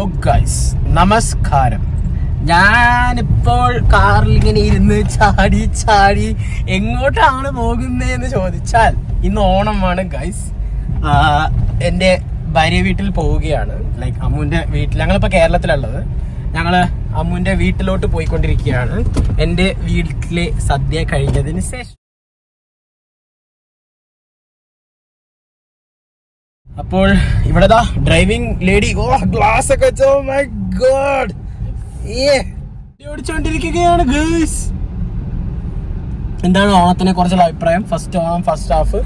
Hello guys, നമസ്കാരം. ഞാനിപ്പോൾ കാറിൽ ഇങ്ങനെ ഇരുന്ന് ചാടി എങ്ങോട്ടാണ് പോകുന്നതെന്ന് ചോദിച്ചാൽ ഇന്ന് ഓണമാണ് ഗൈസ്. എൻ്റെ ഭാര്യ വീട്ടിൽ പോവുകയാണ്. ലൈക്ക് അമ്മുവിൻ്റെ വീട്ടിൽ, ഞങ്ങളിപ്പോൾ കേരളത്തിലുള്ളത്. ഞങ്ങൾ അമ്മുവിൻ്റെ വീട്ടിലോട്ട് പോയിക്കൊണ്ടിരിക്കുകയാണ്. എൻ്റെ വീട്ടിലെ സദ്യ കഴിഞ്ഞതിന് ശേഷം. അപ്പോൾ ഇവിടെ ഡ്രൈവിംഗ് ലേഡി ഗ്ലാസ് ഒക്കെ വെച്ചോ, മൈ ഗോഡ്, ഓടിച്ചോണ്ടിരിക്കുകയാണ് ഗേൾസ്. എന്താണ് ഓണത്തിനെ കുറിച്ചുള്ള അഭിപ്രായം? ഫസ്റ്റ് ഹാഫ്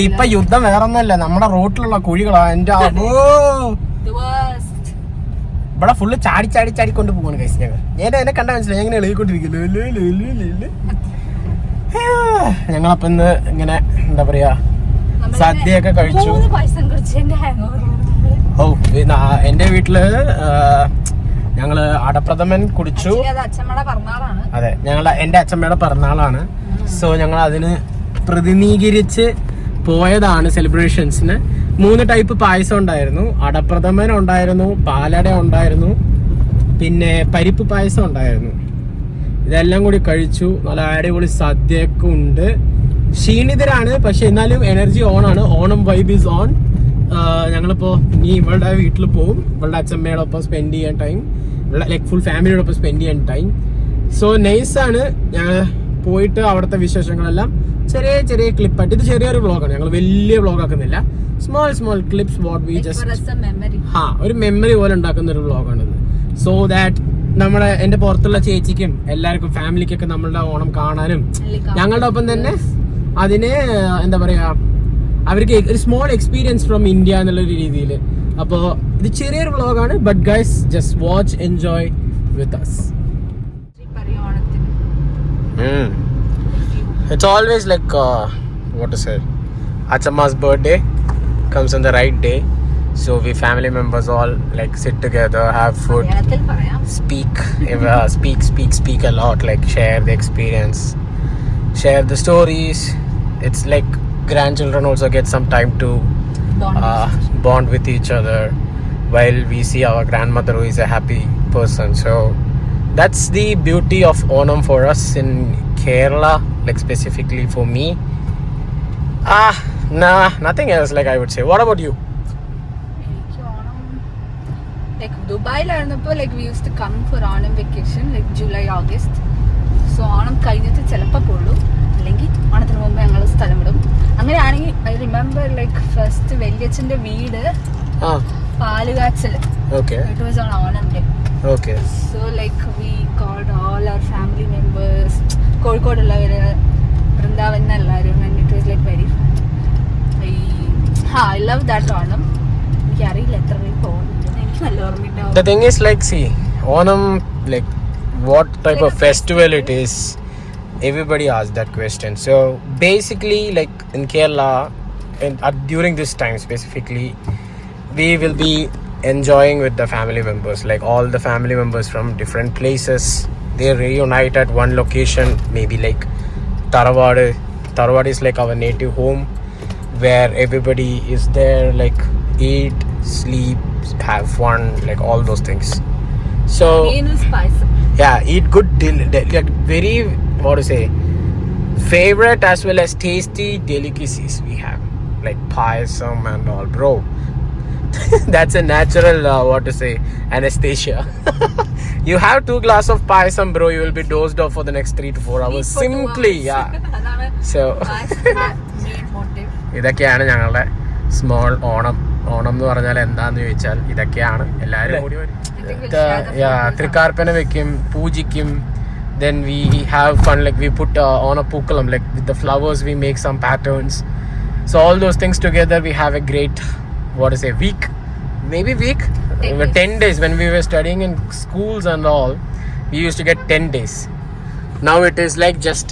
ഇപ്പൊ യുദ്ധം വേറൊന്നല്ല, നമ്മുടെ റോട്ടിലുള്ള കുഴികളാ. എന്റെ ഇവിടെ ഫുള്ള് ചാടി കൊണ്ടുപോകാണ് ഗൈസ്. എന്നെ കണ്ടാ മനസ്സിലായി, എങ്ങനെ എഴുതിക്കൊണ്ടിരിക്കുന്നു. ഞങ്ങളപ്പോ ഇന്ന് ഇങ്ങനെ എന്താ പറയാ, സദ്യയൊക്കെ കഴിച്ചു. എന്റെ വീട്ടില് ഞങ്ങള് അടപ്രഥമൻ കുടിച്ചു. അതെ, എന്റെ അച്ഛമ്മയുടെ പിറന്നാളാണ്. സോ ഞങ്ങൾ അതിന് പ്രതിനിധീകരിച്ച് പോയതാണ് സെലിബ്രേഷൻസിന്. 3 ടൈപ്പ് പായസം ഉണ്ടായിരുന്നു. അടപ്രഥമൻ ഉണ്ടായിരുന്നു, പാലട ഉണ്ടായിരുന്നു, പിന്നെ പരിപ്പ് പായസം ഉണ്ടായിരുന്നു. ഇതെല്ലാം കൂടി കഴിച്ചു. നല്ല അടിപൊളി സദ്യയൊക്കെ ഉണ്ട്. ക്ഷീണിതരാണ്, പക്ഷെ എന്നാലും എനർജി ഓൺ ആണ്. Onam vibe is on. ഞങ്ങളിപ്പോ ഇനി ഇവളുടെ വീട്ടിൽ പോകും. ഇവളുടെ അച്ഛമ്മയോടൊപ്പം സ്പെൻഡ് ചെയ്യാൻ ടൈം, ലൈക്ക് ഫുൾ ഫാമിലിയോടൊപ്പം സ്പെൻഡ് ചെയ്യാൻ ടൈം. സോ നൈസാണ്. ഞങ്ങൾ പോയിട്ട് അവിടുത്തെ വിശേഷങ്ങളെല്ലാം ചെറിയ ക്ലിപ്പായിട്ട്, ഇത് ചെറിയൊരു വ്ളോഗാണ്. ഞങ്ങൾ വലിയ വ്ളോഗ് ആക്കുന്നില്ല. Small clips what we just ഒരു മെമ്മറി പോലെ ഉണ്ടാക്കുന്ന ഒരു വ്ളോഗാണിത്. സോ ദാറ്റ് എന്റെ പുറത്തുള്ള ചേച്ചിക്കും എല്ലാവർക്കും ഫാമിലിക്കൊക്കെ നമ്മളുടെ ഓണം കാണാനും, ഞങ്ങളുടെ ഒപ്പം തന്നെ അതിന് എന്താ പറയാ, അവർക്ക് ഒരു സ്മോൾ എക്സ്പീരിയൻസ് ഫ്രം ഇന്ത്യ എന്നുള്ളൊരു രീതിയിൽ. അപ്പോൾ ഇത് ചെറിയൊരു വ്ളോഗാണ്. But guys, just watch, enjoy with us. It's always like what to say, Achama's birthday comes on the right day. So we family members all like sit together, have food, speak a lot, like share the experience, share the stories. It's like grandchildren also get some time to bond with each other while we see our grandmother who is a happy person. So that's the beauty of Onam for us in Kerala, like specifically for me. Nothing else, like I would say. What about you? Like ദുബായിലായിരുന്നപ്പോൾ like we used to come for Onam vacation like July August. So Onam കഴിഞ്ഞിട്ട് ചിലപ്പോൾ പോളൂ, അല്ലെങ്കിൽ ഓണത്തിന് മുമ്പ് ഞങ്ങൾ സ്ഥലം വിടും. അങ്ങനെയാണെങ്കിൽ I remember like first വല്യച്ഛൻ്റെ വീട് പാലുകാച്ചൽ. It was on Onam day. So like we called all our family members, കോഴിക്കോടുള്ളവര്, Vrindavan എല്ലാവരും, and it was like very fun. I love that Onam. എനിക്കറിയില്ല എത്ര പേര് പോകുന്നു. The thing is, like, see, Onam, like, what type of festival it is, everybody asks that question. So basically, like in Kerala, during this time specifically, we will be enjoying with the family members. Like all the family members from different places, they reunite at one location. Maybe like Taravada is like our native home, where everybody is there, like eat, sleep, have fun, like all those things. So yeah, eat good, like very, what to say, favorite as well as tasty delicacies we have, like payasam and all, bro. That's a natural what to say, anesthesia. You have 2 glasses of payasam, bro, you will be dozed off for the next 3 to 4 hours simply. Yeah. So ഇതൊക്കെയാണ് ഞങ്ങളുടെ small Onam. Onam എന്ന് പറഞ്ഞാൽ എന്താന്ന് ചോദിച്ചാൽ ഇതൊക്കെയാണ്. എല്ലാവരും കൂടി തൃക്കാർപ്പന വെക്കും, പൂജിക്കും. Then we have fun, like we put ഓണപ്പൂക്കളം, like with the flowers we make some patterns. So all those things together we have a great, what to say, week, maybe 10 days. When we were studying in schools and all, we used to get 10 days. Now it is like just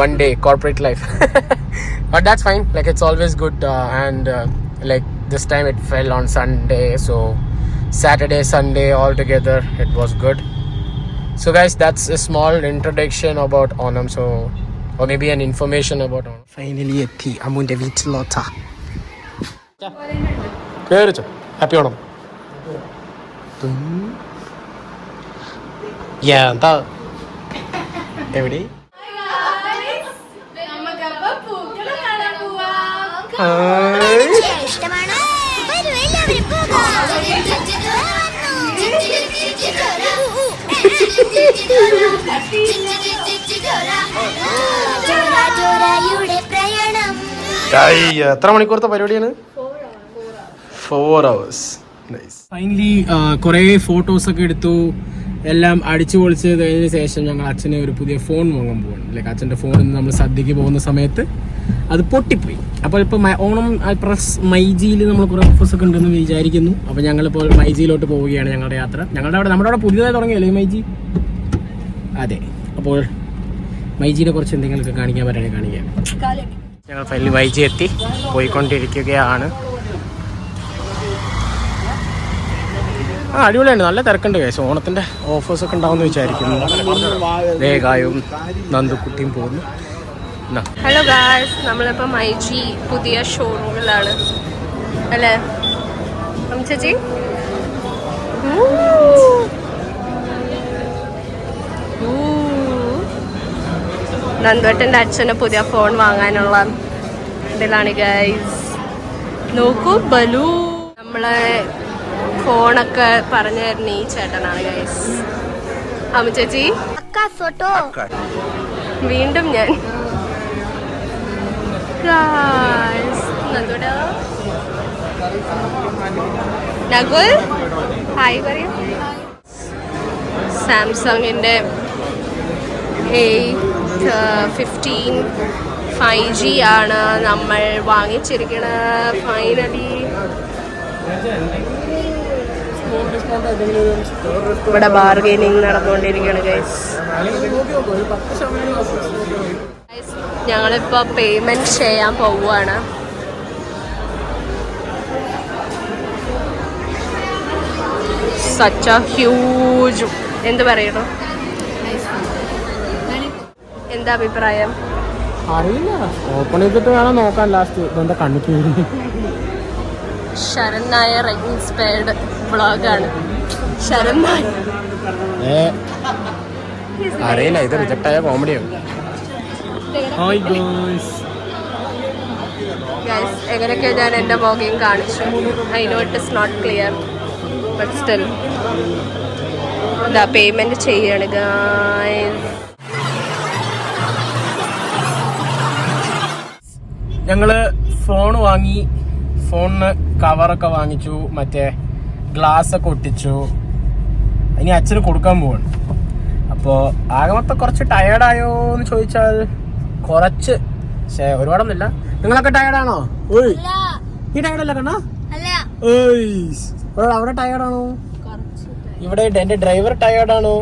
one day corporate life. But that's fine, like it's always good. And like this time it fell on Sunday, so Saturday, Sunday all together, it was good. So guys, that's a small introduction about Onam, so or maybe an information about Onam. Finally etti ammunde veettilotta. കേറിച്ചോ. Happy Onam. എന്താ എവിടെ എത്ര മണിക്കൂറത്തെ പരിപാടിയാണ്? 4 hours. Finally കുറേ ഫോട്ടോസൊക്കെ എടുത്തു, എല്ലാം അടിച്ചു പൊളിച്ച് കഴിഞ്ഞ ശേഷം ഞങ്ങൾ അച്ഛനെ ഒരു പുതിയ ഫോൺ വാങ്ങാൻ പോവാണ്. ലൈക്ക് അച്ഛൻ്റെ ഫോണിൽ നമ്മൾ സദ്യക്ക് പോകുന്ന സമയത്ത് അത് പൊട്ടിപ്പോയി. അപ്പോൾ ഇപ്പോൾ ഓണം പ്ലസ് മൈജിയിൽ നമ്മൾ കുറേ ഓഫേഴ്സൊക്കെ ഉണ്ടെന്ന് വിചാരിക്കുന്നു. അപ്പോൾ ഞങ്ങളിപ്പോൾ മൈജിയിലോട്ട് പോവുകയാണ്. ഞങ്ങളുടെ യാത്ര നമ്മുടെ അവിടെ പുതിയതായി തുടങ്ങിയല്ലേ മൈജി? അതെ. അപ്പോൾ മൈജിനെ കുറച്ച് എന്തെങ്കിലുമൊക്കെ കാണിക്കാൻ പറ്റുകയാണെങ്കിൽ കാണിക്കാം. ഞങ്ങൾ ഫൈനലി മൈജി എത്തി, പോയിക്കൊണ്ടിരിക്കുകയാണ്. അടിപൊളിയാണ്, നല്ല തിരക്കുണ്ട് കേസ്. ഓണത്തിൻ്റെ ഓഫേഴ്സൊക്കെ ഉണ്ടാവുമെന്ന് വിചാരിക്കുന്നു. വേഗായും നന്ദുക്കുട്ടിയും പോകുന്നു. ഹലോ ഗായ്സ്, നമ്മളിപ്പോൾ മൈജി പുതിയ ഷോറൂമിലാണ് അല്ലേ ചേച്ചി? നന്ദുവേട്ടൻ്റെ അച്ഛന് പുതിയ ഫോൺ വാങ്ങാനുള്ള ഇതിലാണ് ഗൈസ്. നോക്കൂ ബലൂ. നമ്മളെ ഫോണൊക്കെ പറഞ്ഞു തരുന്ന ഈ ചേട്ടനാണ് ഗൈസ്. അമ്മ ചേച്ചി വീണ്ടും ഞാൻ നകുൽ ഹായ് പറയൂ. സാംസങ്ങിൻ്റെ A15 5G ആണ് നമ്മൾ വാങ്ങിച്ചിരിക്കുന്നത് ഫൈനലി. ഇവിടെ ബാർഗെയിനിങ് നടന്നുകൊണ്ടിരിക്കുകയാണ് ഗൈസ്. ഞങ്ങളിപ്പോൾ പേയ്മെൻറ്റ് ചെയ്യാൻ പോവുകയാണ്. സച്ച് എ ഹ്യൂജ്, എന്ത് പറയണോ, എന്താ അഭിപ്രായം? അറിയില്ല, ഓപ്പൺ ചെയ്തിട്ട് വേണം നോക്കാൻ. ലാസ്റ്റ് എന്താ കണ്ണിക്ക് ശരൺ നായർ ഇൻസ്പയർഡ് വ്ളോഗാണ്. ശരൺ നായർ അറിയില്ല, ഇത് റിജക്റ്റ് ആയ കോമഡിയാണ്. എങ്ങനെയൊക്കെ ഞാൻ എൻ്റെ വ്ളോഗിങ് കാണിച്ചു. I know it is not clear but still എന്താ പേയ്മെൻറ്റ് ചെയ്യാണ് ഗായ്സ്. ഞങ്ങള് ഫോൺ വാങ്ങി, ഫോണിന് കവറൊക്കെ വാങ്ങിച്ചു, മറ്റേ ഗ്ലാസ് ഒക്കെ ഒട്ടിച്ചു. ഇനി അച്ഛന് കൊടുക്കാൻ പോവാണ്. അപ്പോൾ ആകെ മൊത്തം കുറച്ച് ടയേർഡായോ എന്ന് ചോദിച്ചാൽ കുറച്ച്, പക്ഷേ ഒരുപാടൊന്നുമില്ല. നിങ്ങളൊക്കെ ടയേർഡാണോ? ഈ ടയേർഡല്ല കണ്ണാ? അവിടെ ടയേർഡാണോ? ഇവിടെ എൻ്റെ ഡ്രൈവർ ടയേർഡാണോ?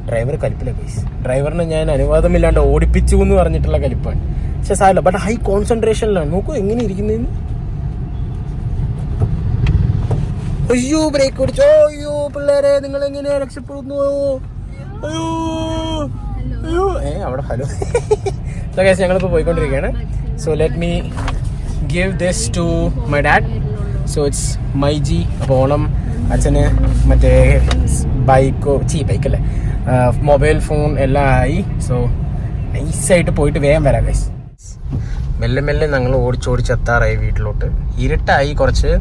ഡ്രൈവർ കലിപ്പില്ല ഗൈസ്. ഡ്രൈവറിന് ഞാൻ അനുവാദമില്ലാണ്ട് ഓടിപ്പിച്ചു എന്ന് പറഞ്ഞിട്ടുള്ള കലിപ്പാണ്. പക്ഷെ സാരമില്ല, ബട്ട് ഹൈ കോൺസെൻട്രേഷനിലാണ്. നോക്കൂ എങ്ങനെ ഇരിക്കുന്നതെന്ന്. അയ്യോ ബ്രേക്ക് പിടിച്ചോ. അയ്യോ പിള്ളേരെ, നിങ്ങൾ എങ്ങനെയാ രക്ഷപ്പെടുന്നു? അയ്യോ അയ്യോ അവിടെ ഹലോ. സോ ഗൈസ്, ഞങ്ങളിപ്പോൾ പോയിക്കൊണ്ടിരിക്കുകയാണ്. So let me give this to my dad. So it's myG. അപ്പോൾ ഓണം അച്ഛന് മറ്റേ ബൈക്കല്ലേ, മൊബൈൽ ഫോൺ എല്ലാം ആയി. സോ നൈസായിട്ട് പോയിട്ട് വേഗം വരാം ഗൈസ്. മെല്ലെ മെല്ലെ ഞങ്ങൾ ഓടിച്ചെത്താറായി വീട്ടിലോട്ട്. ഇരുട്ടായി കുറച്ച്.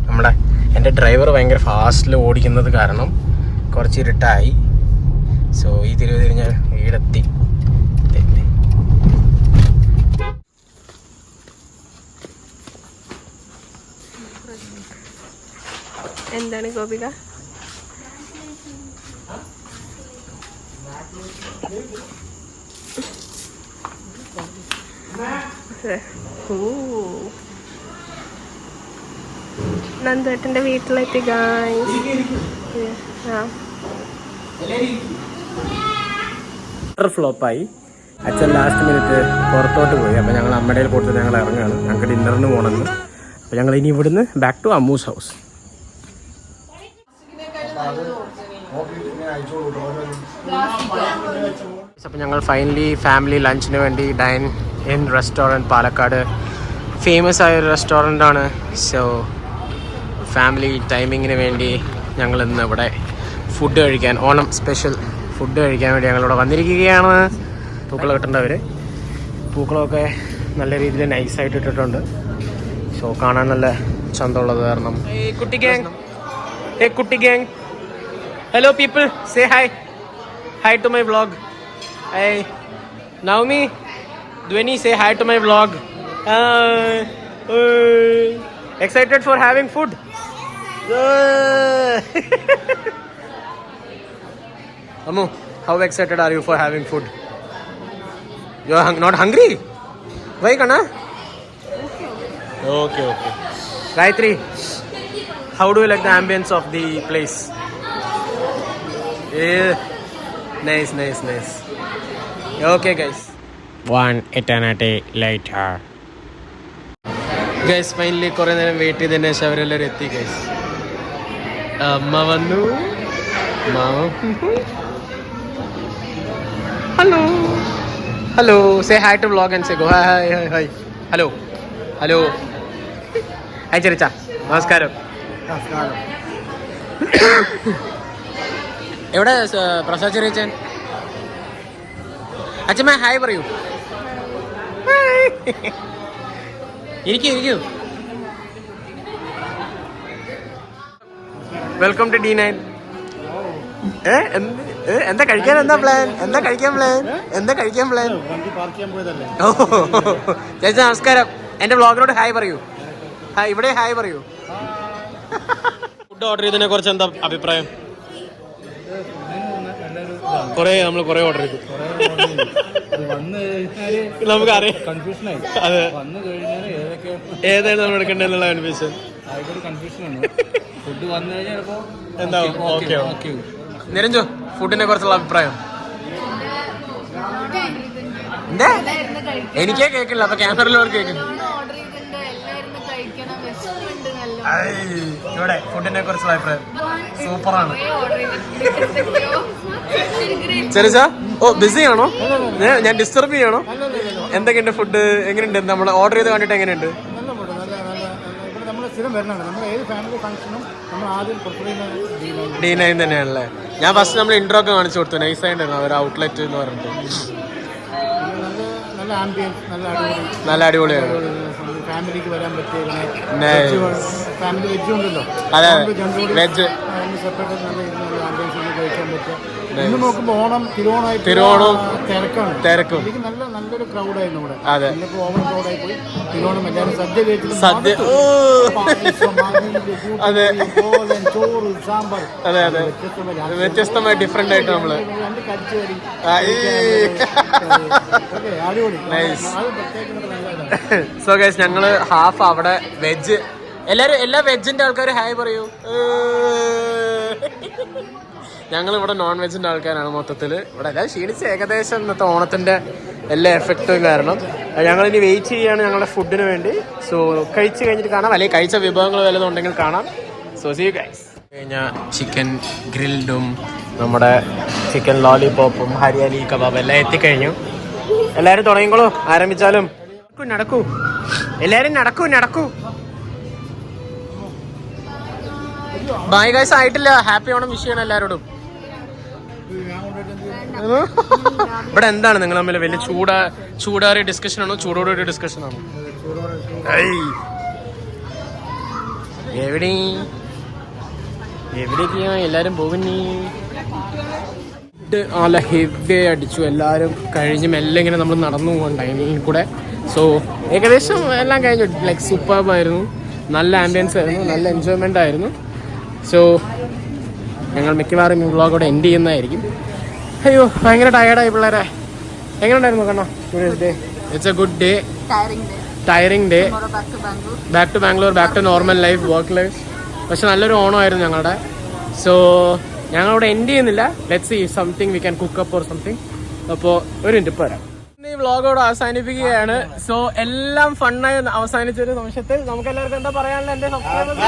എൻ്റെ ഡ്രൈവർ ഭയങ്കര ഫാസ്റ്റിൽ ഓടിക്കുന്നത് കാരണം കുറച്ച് ഇരുട്ടായി. സോ ഈ തിരിഞ്ഞ് വീടെത്തി. എന്താണ് ഗോപിക? നന്ദേട്ടൻ്റെ വീട്ടിലെത്തി ഗായ്സ്. ഫ്ലോപ്പായി. അച്ഛൻ ലാസ്റ്റ് മിനിറ്റ് പുറത്തോട്ട് പോയി. അപ്പോൾ ഞങ്ങൾ അമ്മയുടെ കൊടുത്ത് ഞങ്ങൾ ഇറങ്ങുകയാണ്. ഞങ്ങൾക്ക് ഡിന്നറിന് പോകണമെന്ന്. അപ്പോൾ ഞങ്ങൾ ഇനി ഇവിടുന്ന് ബാക്ക് ടു അമ്മൂസ് ഹൗസ്. അപ്പോൾ ഞങ്ങൾ ഫൈനലി ഫാമിലി ലഞ്ചിന് വേണ്ടി dine in restaurant Palakkad famous ആയ ഒരു റെസ്റ്റോറൻ്റ് ആണ്. സോ ഫാമിലി ടൈമിങ്ങിന് വേണ്ടി ഞങ്ങൾ ഇന്ന് ഇവിടെ ഫുഡ് കഴിക്കാൻ, ഓണം സ്പെഷ്യൽ ഫുഡ് കഴിക്കാൻ വേണ്ടി ഞങ്ങളിവിടെ വന്നിരിക്കുകയാണ്. പൂക്കളം ഇട്ടേണ്ടവർ പൂക്കളമൊക്കെ നല്ല രീതിയിൽ നൈസായിട്ട് ഇട്ടിട്ടുണ്ട്. സോ കാണാൻ നല്ല ചന്തമുള്ളത് കാരണം. കുട്ടി ഗ്യാങ്, ഹേ കുട്ടി gang, hello people, say hi, hi to my vlog. Hi Navami, Dhwani, say hi to my vlog. Excited for having food? Ammu, how excited are you for having food? You are not hungry? Why kana? Okay. Gayatri, how do you like the ambience of the place? Yeah. Nice. Okay guys. One eternity later. Guys finally കുറേ നേരം wait ചെയ്തതിന് ശേഷം അവരെല്ലാവരും എത്തി guys. അമ്മ വന്നു, hello say hi to vlog and say go hi. Hello hi ചെറിച്ച, നമസ്കാരം. എവിടെ പ്രസാദ് ചെറിയച്ചൻ? അച്ഛമ്മ ഹായ് പറയൂ. ഇരിക്കൂ. Welcome to D9. എന്താ കഴിക്കാൻ പ്ലാൻ? ഓ ചേച്ചി നമസ്കാരം. എന്റെ വ്ളോഗിനോട് ഹായ് പറയൂ. ഇവിടെ ഹായ് പറയൂ. ഫുഡ് ഓർഡർ ചെയ്തതിനെ കുറിച്ച് എന്താ അഭിപ്രായം? നമ്മൾ കുറെ ഓർഡർ ചെയ്തു. നമുക്കറിയാം കൺഫ്യൂഷനായി. അതെ, ഏതാണ് നമ്മൾ എടുക്കേണ്ടതെന്നുള്ള കൺഫ്യൂഷൻ. ഫുഡ് വന്നു കഴിഞ്ഞാൽ എന്താവും? ഓക്കെ. നിരഞ്ജു, ഫുഡിനെ കുറിച്ചുള്ള അഭിപ്രായം? എന്താ? എനിക്കേ കേൾക്കില്ല, അപ്പൊ ക്യാമറയിലോട്ട് കേൾക്കുന്നു. ഇവിടെ ഫുഡിനെ കുറിച്ചുള്ള അഭിപ്രായം സൂപ്പറാണ്. ചെറിയ ഓ ബിസി ആണോ? ഞാൻ ഡിസ്റ്റർബ് ചെയ്യണോ? എന്തൊക്കെയുണ്ട് ഫുഡ്? എങ്ങനെയുണ്ട്? നമ്മൾ ഓർഡർ ചെയ്ത് കണ്ടിട്ട് എങ്ങനെയുണ്ട്? D9 തന്നെയാണല്ലേ. ഞാൻ ഫസ്റ്റ് നമ്മൾ ഇൻട്രോ ഒക്കെ കാണിച്ചു കൊടുത്തു. നൈസായിട്ടുണ്ടായിരുന്നു ഒരു ഔട്ട്ലെറ്റ് എന്ന് പറഞ്ഞിട്ട്. നല്ല അടിപൊളിയാണ്. ഫാമിലിക്ക് വരാൻ പറ്റിയ ഫാമിലി വെജ് ഉണ്ടല്ലോ. അതെ, വെജ് കഴിക്കാൻ പറ്റും. ഇന്ന് നോക്കുമ്പോൾ ഓണം തിരുവോണവും തിരക്കും നല്ലൊരു ക്രൗഡായിരുന്നു ഇവിടെ. അതെ, ഓവർ ക്രൗഡായി പോയി. തിരുവോണം എല്ലാവരും സദ്യ കഴിച്ചിട്ട് അതെ, ചോറ് സാമ്പാർ. അതെ, വ്യത്യസ്തമായി ഡിഫറെന്റ് ആയിട്ട് നമ്മള് സോ ഗൈസ്, ഞങ്ങള് ഹാഫ് അവിടെ വെജ്. എല്ലാ വെജിന്റെ ആൾക്കാർ ഹായ് പറയൂ. ഞങ്ങളിവിടെ നോൺ വെജിന്റെ ആൾക്കാരാണ് മൊത്തത്തില്. ഇവിടെ എല്ലാം ക്ഷീണിച്ച് ഏകദേശം ഇന്നത്തെ ഓണത്തിന്റെ എല്ലാ എഫക്റ്റും കാരണം ഞങ്ങളിനി വെയിറ്റ് ചെയ്യാണ് ഞങ്ങളുടെ ഫുഡിന് വേണ്ടി. സോ കഴിച്ച് കഴിഞ്ഞിട്ട് കാണാം, അല്ലെങ്കിൽ കഴിച്ച വിഭവങ്ങൾ വല്ലതും ഉണ്ടെങ്കിൽ കാണാം. So see you guys. കഴിഞ്ഞാൽ ചിക്കൻ ഗ്രിൽഡും നമ്മുടെ ചിക്കൻ ലോലിപോപ്പും ഹരിയാലി കബാബ് എല്ലാം എത്തിക്കഴിഞ്ഞു. എല്ലാവരും തുടങ്ങിക്കോളൂ, ആരംഭിച്ചാലും. നടക്കൂ എല്ലാവരും, നടക്കൂ. ബൈ ഗൈസ്, ആയിട്ടില്ല. ഹാപ്പി ഓണം വിഷ് ചെയ്യണം എല്ലാവരോടും. ഇവിടെ എന്താണ് നിങ്ങൾ തമ്മിൽ വലിയ ചൂടാറിയ ഡിസ്കഷൻ ആണോ ചൂടോടൊരു ഡിസ്കഷൻ ആണോ? എവിടേക്കാ എല്ലാരും പോകുന്നീ? നല്ല ഹെവി അടിച്ചു. എല്ലാവരും കഴിഞ്ഞ് മെല്ലെ ഇങ്ങനെ നമ്മൾ നടന്നു പോകാൻ ടൈമിൽ കൂടെ. സോ ഏകദേശം എല്ലാം കഴിഞ്ഞു. ലൈക്ക് സൂപ്പർബായിരുന്നു. നല്ല ആംബിയൻസ് ആയിരുന്നു, നല്ല എൻജോയ്മെൻ്റ് ആയിരുന്നു. സോ ഞങ്ങൾ മിക്കവാറും ഈ വ്ളോഗോടെ എൻഡ് ചെയ്യുന്നതായിരിക്കും. അയ്യോ ഭയങ്കര ടയേർഡായി പിള്ളേരെ. എങ്ങനെ ഉണ്ടായിരുന്നു കണ്ണോ? It's a good day, tiring day. Back to Bangalore, back to normal life, work life. പക്ഷെ നല്ലൊരു ഓണമായിരുന്നു ഞങ്ങളുടെ. സോ ഞങ്ങളിവിടെ എൻഡ് ചെയ്യുന്നില്ല. Let's see something we can cook up or something. അപ്പോൾ ഒരു മിനിറ്റ് പോരാ. ഈ വ്ളോഗോട് അവസാനിപ്പിക്കുകയാണ്. സോ എല്ലാം ഫണ്ണായി അവസാനിച്ചൊരു നിമിഷത്തിൽ നമുക്ക് എല്ലാവർക്കും എന്താ പറയാനുള്ള എന്റെ സബ്സ്ക്രൈബേഴ്സ്